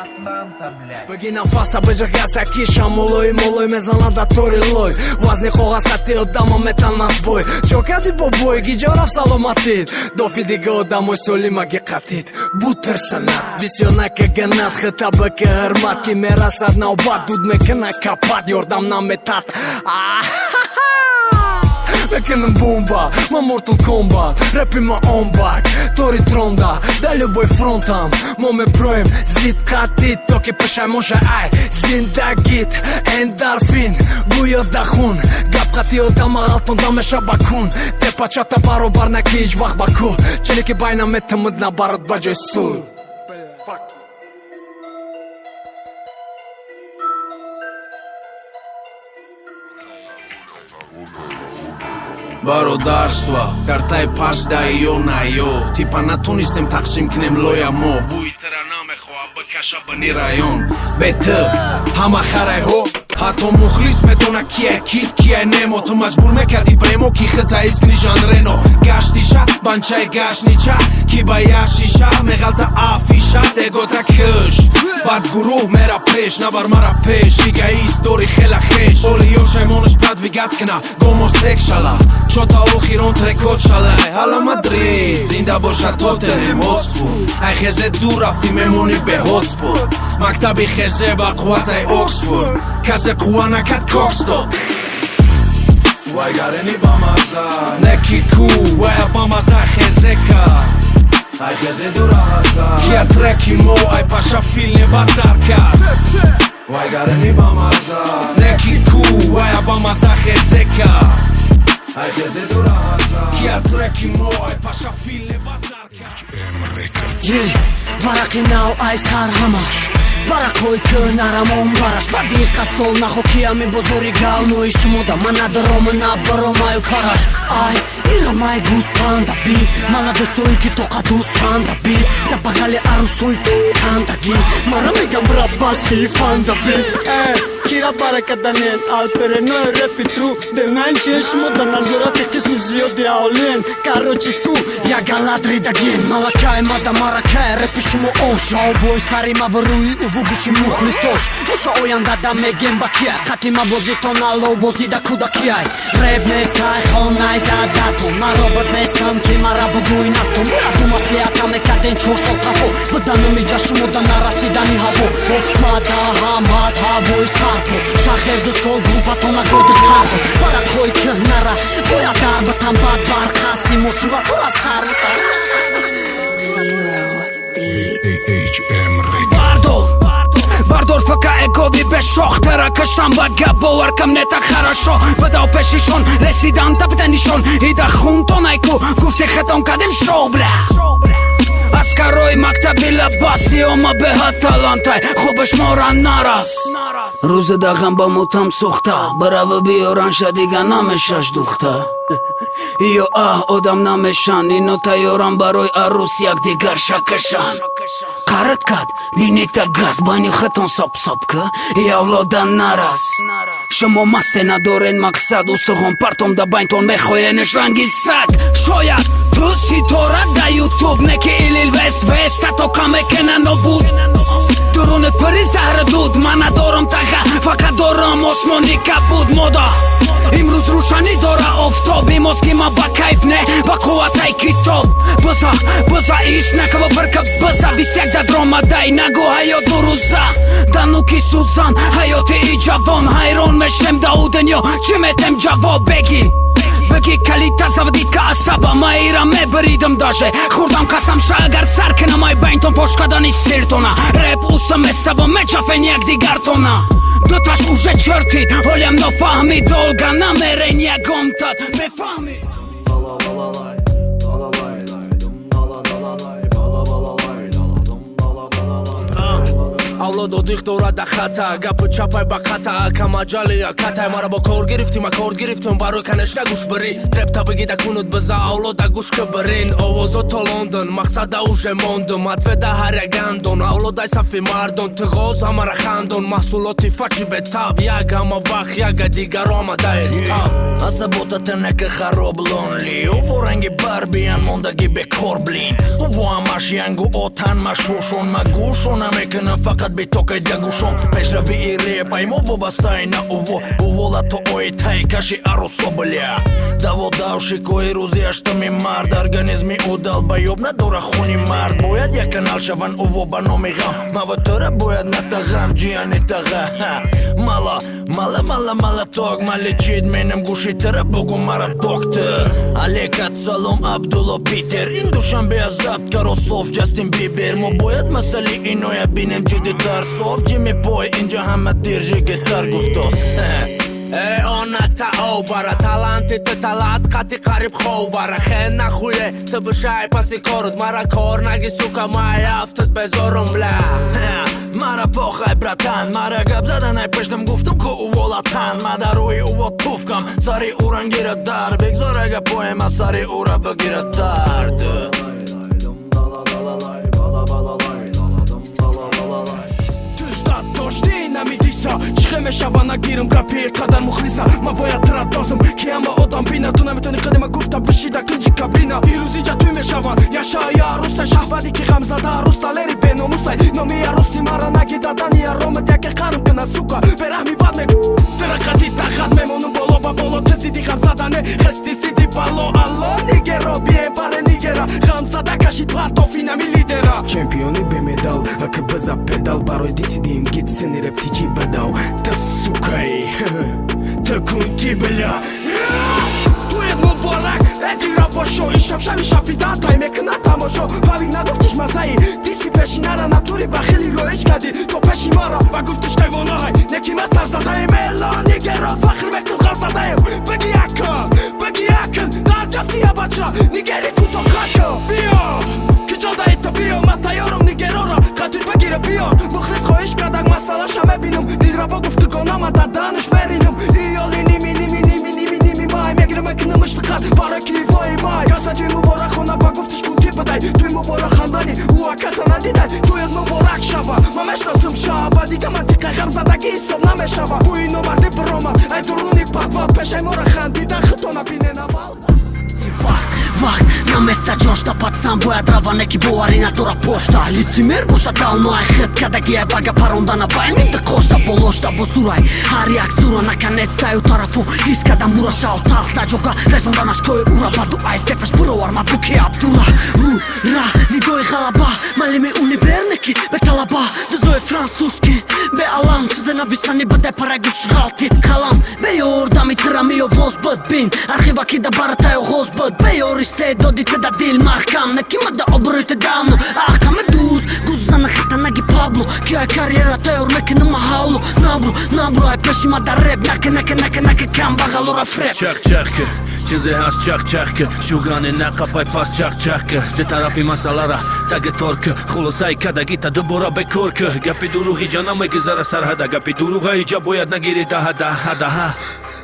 Атланта, блядь. Бегинам фаста бежих гаста киша молой мезаланда тори лой вазни хогас хати одама метан надбой чокади бобой гиҷараф саломатит дофи дига одамой солимаги қатит бутр санат висёнака ганат хитабаки ҳирмат ки мерасад навбат дуд мекана капат ёрдам наметад Мекенем бомба, ма Mortal Kombat Рэпи ма on back, тори тронда Да любой фронтам, мо ме броим Зид қатит, токи пашай може ай Зиндагит, эндорфин Гуё да хун Гап қати одам ағалтон да меша бакун Те пачата баробар наки ҳеҷ вақт баку Чили ки байна метамуд набарад ба ҷои сул Бародарство, картай паш да иё на иё Типа натонистем тақсим кинем лоя мо Буитра намехоҳа бикаша бани район Беты, ҳама харайҳо ҳатто мухлис метона кия кит кия немо ту маҷбур мекарди премо ки хитаиз гнижанрено гаштиша банчай гаштнича ки ба яшиша меғалта афиша тегота кш бад гурӯҳ мера пеш набар мара пеш эгоист дори хела хеш оли ёшаймонаш продвигат кина гомосекшала чота охирон трекот шалай ҳала мадрид зинда бошад тоттенем хотспур ай хезе дур рафтӣ мемонӣ беҳотспур мактаби хезе ба қувватай оксфорд касе қувва накард коксдод вай гарени ба маза неки ку вая ба маза хезека ай хезе дура ҳаза кия треки мо ай паша филне ба сар кард вай гарени ба маза неки ку вая ба маза хезека ай хезе дура ҳаза кия треки мо ай паша филне ба сар кард варақи нав ай сар ҳамаш варақҳои кӯнарамон бараш ба диққат сол нахо кия мебозори галнои шумода ман надарома набаромаю караш ай ирамай гӯспанда би маладасои ки тоқа дӯстанда би да бағали арӯсои кандагӣ мара мегам рабаски фанда би кира баракаданен алперенои репи тру девнаин чешмо да назорати қисми зиёди аолен карочи ку як галадридаген малакай мада маракай репи шумо ош жавобои сари маврӯи уву гӯши мухлисош муша оянда да мегем ба кия қати мабозитон алло бозида кудакиай реп нестай хонай дадатон наробот нестам ки мара бугӯй натон яду маслиҳата мекарден 4 сол қафо баданамиҷа шумо да нарасидани ҳаво мада ҳамат ҳавои сарто шахер ду сол группатона годи сарто варақҳои кӯнара бояд дарбатан бад барқаси мусиватора сарвута бардор фака эгови бешох тера каштам ба гап бовар кам не так хорошо бадав пешишон ресидан табида нишон ида хунтонайку гуфте хатон кадем шоу бля аскарои мактаби лабаси ома беҳа талантай хубаш мора нарас рӯзе дағам ба мутам сӯхта барава биёран шадига намешаш духта ё одам намешан ино тайёран барои арӯс якдигар шакашан қард кад бинита газ байни хатон сопка и авлода нарас шумо масте надорен мақсад устухон партом да байнтон мехоҳенеш ранги саг шояд ту ситора да ютуб неки илил вест атока мекена нобуд дурунат пари заҳра дуд ман надорам таға фақат дорам осмони кабуд мода имрӯз рӯшанӣ дора офтоб имоски ма ба кайф не ба қувватай китоб буза иш накава барка база 21 да дромадай нагӯ ҳаёт дурӯза дануки сӯзан ҳаёти и ҷавон ҳайрон мешем да у дунё чӣ метем ҷавоб беги калита завдика асаба маира мебридам даже хурдам қасамша агар сар кинамай байнтон пошкадани сиртона реп усам местаба мечафен якдигартона дуташ уже чертид олям нофаҳмид долга намерен ягомтад мефаҳмид авлодо дихтора да хата гапу чапай ба қата камаҷалия катай мара бо кор гирифтим а кор гирифтим барои канешна гӯш барӣ трепта бигида кунуд биза авлода гӯш ки барин овозо то лондон мақсада уже мондум матведа ҳарягандон авлодай сафи мардон тиғоз ҳамара хандон маҳсулоти фачи бетаб як ҳама вақт яга дигаро амадаи таб асаботата нака хароб лонли ово ранги барбиян мондагӣ бекор блин Уво ҳамаш янгу отан машушон Магӯшон намекунам фақат битоқаи дагӯшон Пешравии реп ай мо вобастаи на уво Увола то оитаи каши арусо бля Даводав шикои рӯзи ҳаштами мард Организми ӯ далбаёб надора хуни мард Бояд як канал шаван уво ба номи ғам Маватора бояд натағам ҷияни таға Мала тог маличид менам гӯши тара бугу мара доктор Алейкат салом Абдулло Питер Ин душанбе аз забт карософ Ҷастин Бибер Мо бояд масъали иноя бинем ҷиддитар Соф ҷими пой инҷа ҳама диржигитар гуфтос ona tao bara talanti te talat qati qarib khov bara khen nakhuye te bshay pasi korud mara kor nagi suka mayaftut bezorum bla Мара похай братан Мара гап заданай пештам гуфтам ку уволатан Ма дар рӯи уво туфкам Сари уран гира дар Бигзор ага поема сари ура багира дард чихе мешава нагирам гапи қадар мухлиса ма бояд традозам ки ҳама одам бина ту наметони қадима гуфта бишида кинҷи кабина ирӯзи ҷатӯй мешаван яшаи арусай шаҳбади ки ғамзада арус талери беномусай номи аруси мара наги дадани аромат яке қарм кана сука бераҳми бад ме дарақати тахат мемонум боло ба боло ту зиди ғамзадане хести сиди бало алло нигеро бием баре нигера ғамзада кашид партофи нами лидера чемпиони бемедал ака биза педал барои дисидим гитсини рептичи бедал ты сукай ты кунти бля туед муборак эдира бошо ишам шави шапидатай мекна тамошо вали нагуфтиш мазаи диси пешинара натури ба хели роиш кади то пеши мара ва гуфтиш кайвонаҳай неки ма сарзадаем эла нигера фахр мекун ғамзадаем беги якин дарҷафтия бача нигери кутоқака биё киҷодаита биё ма тайёрам нигерора қадир багира биёр мухлис хоҳиш кадаг масъалаша мебинам дидраба гуфтугонама даданаш меринам иёли ними май мегирам мекунам иштиқат барои кивои май каса туи муборак хона ба гуфтиш кунти бадай туи муборак хандани ӯ аката надидай туяд муборак шава ма мешносам шаба дига мантиқаи ғамзадагӣ ҳисоб намешава бӯи номарди биромад ай дуруни падвал пешаи мора хандида хито набиненавал Вақт на места ҷошта пацан бояд рава неки бовари натура пошта лицемер боша талноай хит кадагиай бага парондана байнида кошта болошта бозурай ҳар як зура наканет саю тарафу ҳис кадам бура шао талхта ҷога резонданаш кои ура баду ай сефаш буровар мабуки абдура ура нигои ғалаба малими универ неки беталаба дузои французки беалам чизе навистани бадай парагуш ғалтит қалам беёрдами тирамиё воз бид бин архива ки да баратай оғоз бид беёр истеъдоди ти да дил маҳкам неки мада обрӯи ти давно аҳкаме дуз гуззана хатанаги пабло ки ай карьера тайёр мекина маҳавло набру ай пеши ма дар реп нака камбағалу рафреп чахчахка чизе ҳаст чахчахка шугани нақапай пас чахчахка ди тарафи масъалара таги торка хулосаи кадагита дубора бекорка гапи дуруғи ҷа намегизара сарҳада гапи дуруға иҷа бояд нагири даҳадаҳадаҳа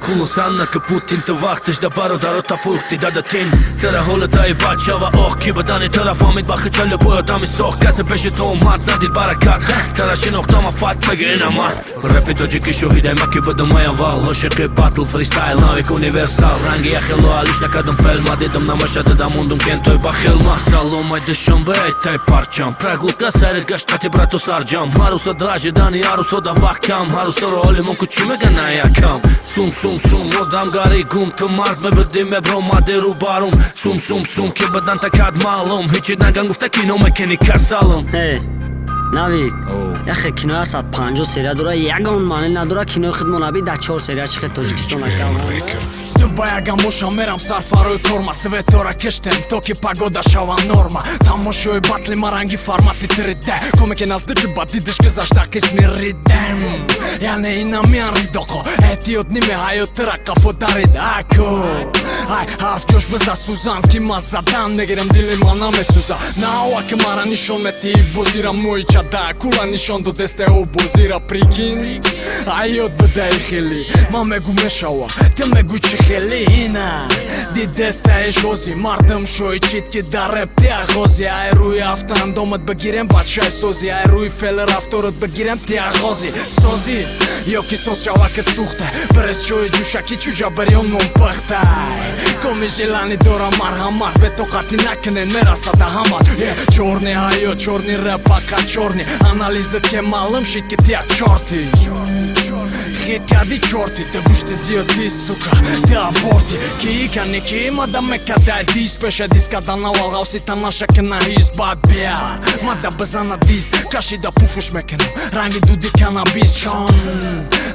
хулосан ки путин ту вақташ да бародарота фурхти дадатин тара ҳолатаи бачава ох ки бадани тара фамид ба хичали боядами сохт касе пеши то омад надид баракат тара шинохтама фат мегинамад репи тоҷики шоҳидай ма ки будумай аввал ошиқи батл фристайл навик универсал ранги яхело алиш накадам фелма дидам намашадада мондум кентои ба хелма саломай душанбе тай парчам прогулка сайрет гашт қати брату сарҷам ҳарусода ажидани арусода вақткам ҳарусоро олимон ку чӣ мегана якам сум одам гари гум ту мард мебудӣ мебромади рӯбарум сум ки бадан такад маълум ҳичи наган гуфта кино мекини касалум навид яхе киноя 150 серия дора ягон маъне надора кинои хидмонаби да 4 серия чихе тоҷикистон акам ба ягам бошам мерам сарфарои корма светора киштем то ки пагода шава норма тамошои батли маранги формати 3D комеки наздики ба дидишки зашта қисми ридем яъне инамиян ридоқо эҳтиёт ниме ҳаётира қафо дарид аку ай ҳарф ҷош биза сӯзам ки ман задан мегирам дили ман намесӯза наова ки мара нишон метии бозира моича да, кула нишон до десте обозира прикин Айот бадай хели, ма мегу мешава, те мегу чи хели ина Ди десте ешози, мардам шои читки да реп те агози Ай руи автандомат бгирем бачай сози Ай руи фелер авторот бгирем те агози Сози, јоки сос шавакет сухте Прес шои джушаки чуджа барион мон пахтай Коми желани дора мархамат Бе тоқати накне мерасада хамат Чорни айо, чорни реп, фака чорни Анализът ке малым, шитки тия чорти Хит кади чорти, те вуште зио ти сука Те аборти, ки ика не ки има да ме кадай дис Пеше диска да навалгал си та наша ке на хиз бад бия Ма да база на дис, каши да пуфуш мекено Ранги дуди канабис шон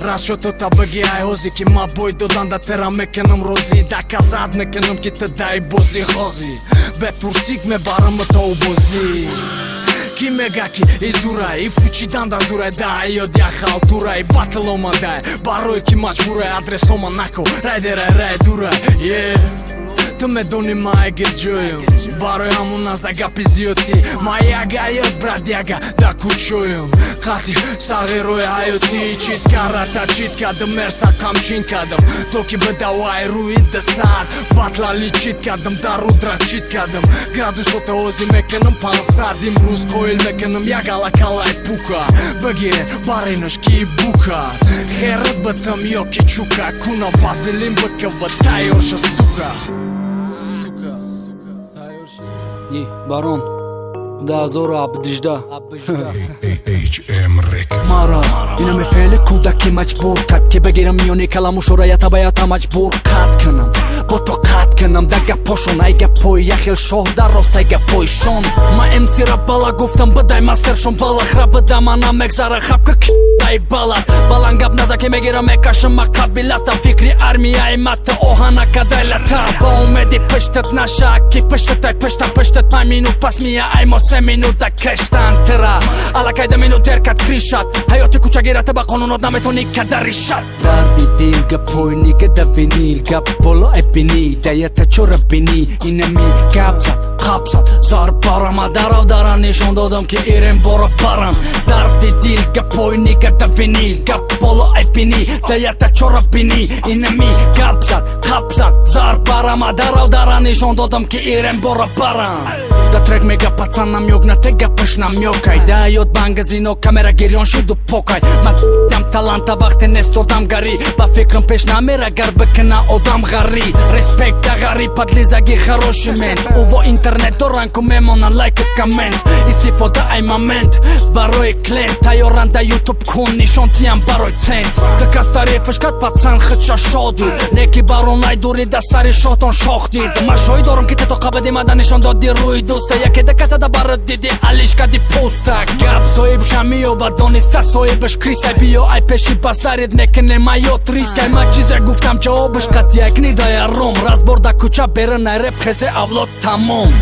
Расшото та бъги ай ози Ки ма бой додан да тера мекенам рози Да казад мекенам ки те дай бози хози Бе турсик ме барам та обози Ки мегаки изурай, фучидан да зурай да и од јаха турай батл ома дай, барој ки мач бурай адрес ома нако, рајдерай рај дурай, Ты ме донимај ги џујум, барој аму на загапи зиоти, ма јага јот брадјага да кучујум, хати сагирој ајоти, читка рата читка да мерса камчинка дам, токи бедавај руи да сад, батлали читка дам да рудра читка дам, градушлота ози мекенам пансадим, руско ил мекенам јагала калај пука, бгире баринаш ки бука, херат батам јоки чука, куна базилим бка батај орша сука. Ни, барон, да зора абдижда HM Records Мара, ина ме фели кудаки маҷбур кад ки бигирам миёни каламу шораята баята маҷбур қат канам бо то қат канам да гапошон ай гапои яхел шоҳ дар ростай гапоишон ма эмсира бала гуфтам бадай мастершон бала храбада мана мегзара хабка ай бала балан гап назаки мегирам мекашам ма қабилата фикри армияи мата оҳана кадайлата ба умеди пиштат наша ки пиштатай пиштат май минут пас мия ай мо се минута кештан тира алакай да минут теркат кришат ҳаёти кӯчагирата ба қонунот наметони кадаришат дарди дил гапои нига да винил гап боло эпини даята чора бини инами гапзад қабзад зар барама дарав дара нишон додам ки ирем бора барам дарди дил гапои нига да винил гап боло эпини даята чора бини инами гапзад қабзад зар барама дарав дара нишон додам ки ирем бора барам да трек мега пацанам јогнате гапеш намјокај да јот бангазино камера гирион шуду покај ма дам таланта вахте не стодам гари ба фикрам пеш намера гарбекна одам гари респект да гари подлизаги хороши мент ово интернет доранко мемона лайк комент истифода ай момент барои клиент таёран да ютуб кун нишон тиам барои цент така старифаш кад пацан хача шоди неки барон ай дури да сари шотон шохтид ма шои дорам ки тето қабади мада нишон доди руи дуста яке да касада барот диди алишка ди пуста гап соиб шамиова дониста соибаш крисай био ай пеши басарид неке немајот рискай ма чизе гуфтам че обиш кат јакни да ја ром разбор да куча бера најреп хесе авлот тамом